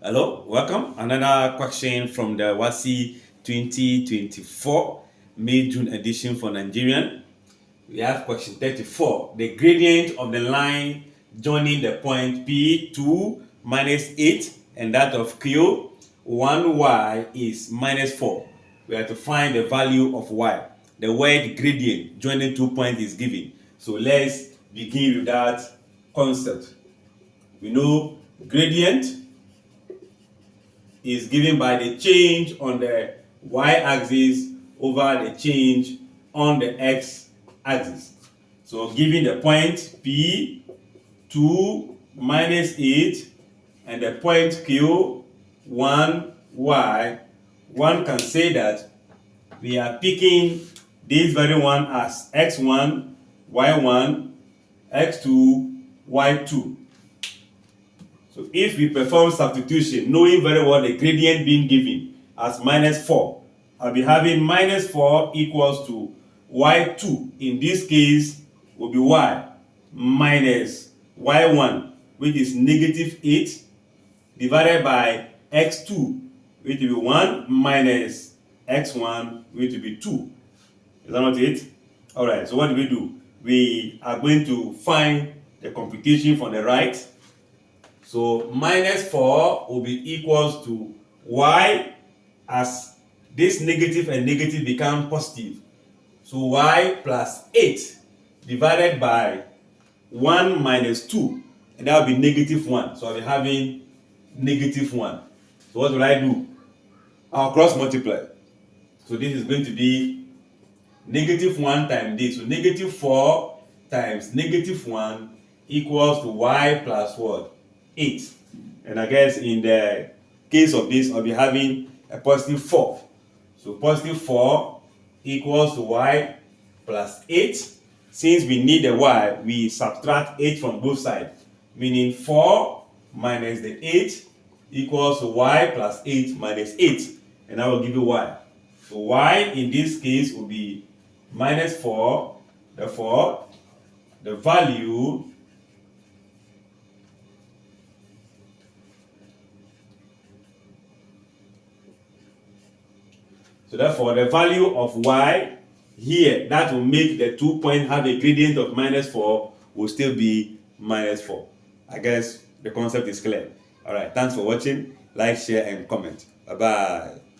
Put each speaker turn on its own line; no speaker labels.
Hello, welcome. Another question from the WASSCE 2024 May-June edition for Nigerian. We have question 34. The gradient of the line joining the point P2 minus 8 and that of Q1y is minus 4. We have to find the value of y. The word gradient joining 2 points is given. So let's begin with that concept. We know gradient is given by the change on the y-axis over the change on the x-axis. So given the point P2 minus 8 and the point Q1y, one can say that we are picking this very one as x1, y1, x2, y2. So if we perform substitution, knowing very well the gradient being given as minus 4, I'll be having minus 4 equals to y2. In this case, will be y minus y1, which is negative 8, divided by x2, which will be 1 minus x1, which will be 2. Is that not it? Alright, so what do? We are going to find the computation from the right. So minus 4 will be equals to y, as this negative and negative become positive. So y plus 8 divided by 1 minus 2, and that will be negative 1. So I'll be having negative 1. So what will I do? I'll cross multiply. So this is going to be negative 1 times this. So negative 4 times negative 1 equals to y plus what? 8. And I guess in the case of this, I'll be having a positive 4. So positive 4 equals to y plus 8. Since we need the y, we subtract 8 from both sides, meaning 4 minus the 8 equals to y plus 8 minus 8. And I will give you y. So y in this case will be minus 4. Therefore, the value So therefore, the value of y here, that will make the 2 point have a gradient of minus 4, will still be minus 4. I guess the concept is clear. Alright, thanks for watching. Like, share, and comment. Bye-bye.